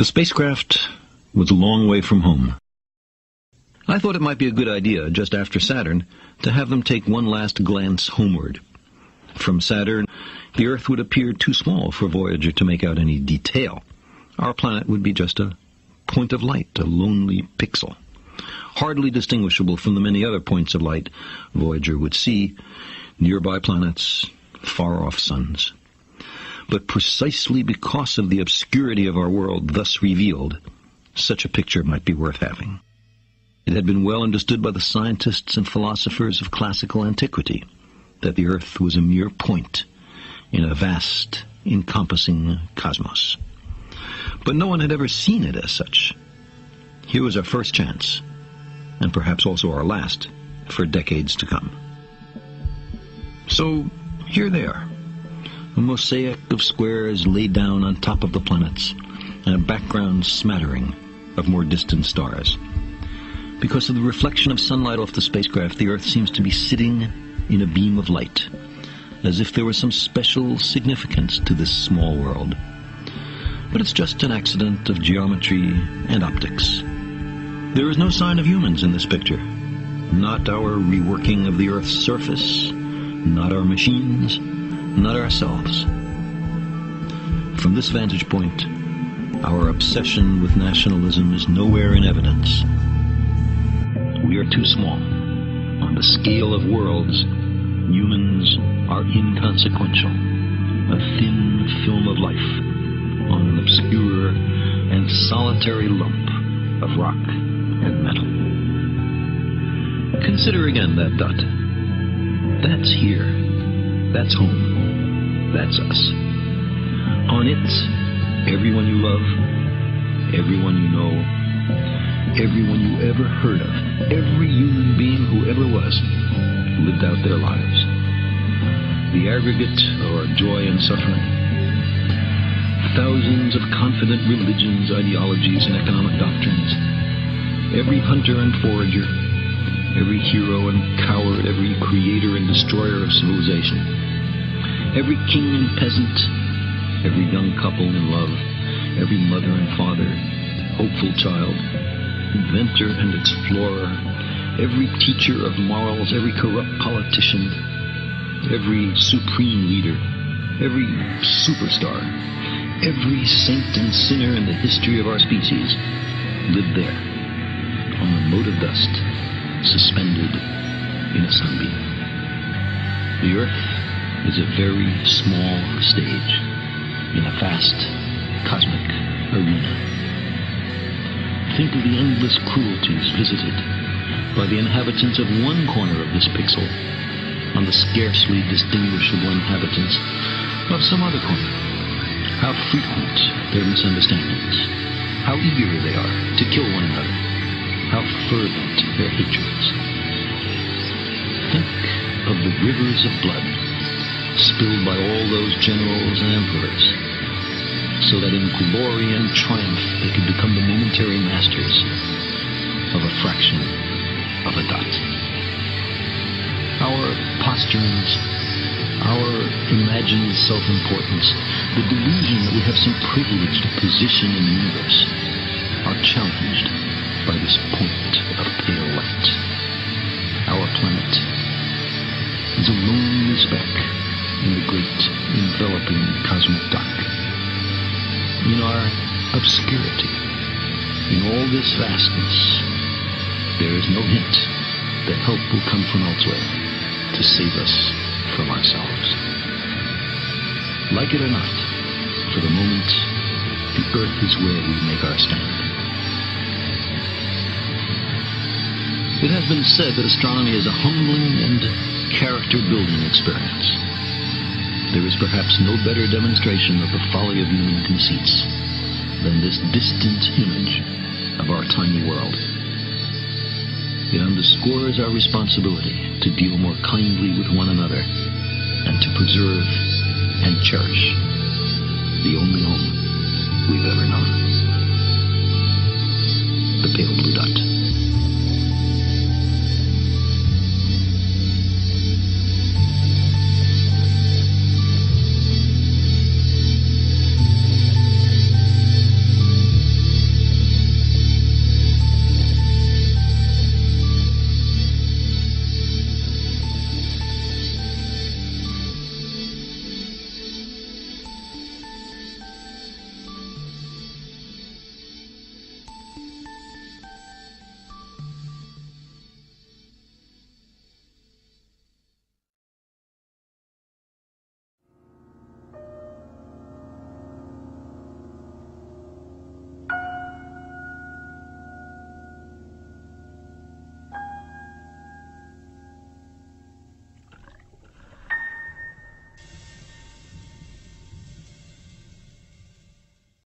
The spacecraft was a long way from home. I thought it might be a good idea, just after Saturn, to have them take one last glance homeward. From Saturn, the Earth would appear too small for Voyager to make out any detail. Our planet would be just a point of light, a lonely pixel, hardly distinguishable from the many other points of light Voyager would see, nearby planets, far-off suns. But precisely because of the obscurity of our world thus revealed, such a picture might be worth having. It had been well understood by the scientists and philosophers of classical antiquity that the Earth was a mere point in a vast, encompassing cosmos. But no one had ever seen it as such. Here was our first chance, and perhaps also our last, for decades to come. So, here they are, a mosaic of squares laid down on top of the planets, and a background smattering of more distant stars. Because of the reflection of sunlight off the spacecraft, the Earth seems to be sitting in a beam of light, as if there was some special significance to this small world. But it's just an accident of geometry and optics. There is no sign of humans in this picture. Not our reworking of the Earth's surface, not our machines, not ourselves. From this vantage point, our obsession with nationalism is nowhere in evidence. We are too small. On the scale of worlds, humans are inconsequential. A thin film of life on an obscure and solitary lump of rock and metal. Consider again that dot. That's here. That's home. That's us. On it, everyone you love, everyone you know, everyone you ever heard of, every human being who ever was, lived out their lives. The aggregate of our joy and suffering. Thousands of confident religions, ideologies, and economic doctrines. Every hunter and forager, every hero and coward, every creator and destroyer of civilization. Every king and peasant, every young couple in love, every mother and father, hopeful child, inventor and explorer, every teacher of morals, every corrupt politician, every supreme leader, every superstar, every saint and sinner in the history of our species lived there, on a mote of dust, suspended in a sunbeam. The Earth is a very small stage in a vast cosmic arena. Think of the endless cruelties visited by the inhabitants of one corner of this pixel on the scarcely distinguishable inhabitants of some other corner. How frequent their misunderstandings, how eager they are to kill one another, how fervent their hatreds. Think of the rivers of blood spilled by all those generals and emperors, so that in glory and triumph they could become the momentary masters of a fraction of a dot. Our posturings, our imagined self-importance, the delusion that we have some privileged position in the universe, are challenged by this point of pale light. Our planet is a lonely speck in the great enveloping cosmic dark. In our obscurity, in all this vastness, there is no hint that help will come from elsewhere to save us from ourselves. Like it or not, for the moment, the Earth is where we make our stand. It has been said that astronomy is a humbling and character-building experience. There is perhaps no better demonstration of the folly of human conceits than this distant image of our tiny world. It underscores our responsibility to deal more kindly with one another and to preserve and cherish the only home we've ever known.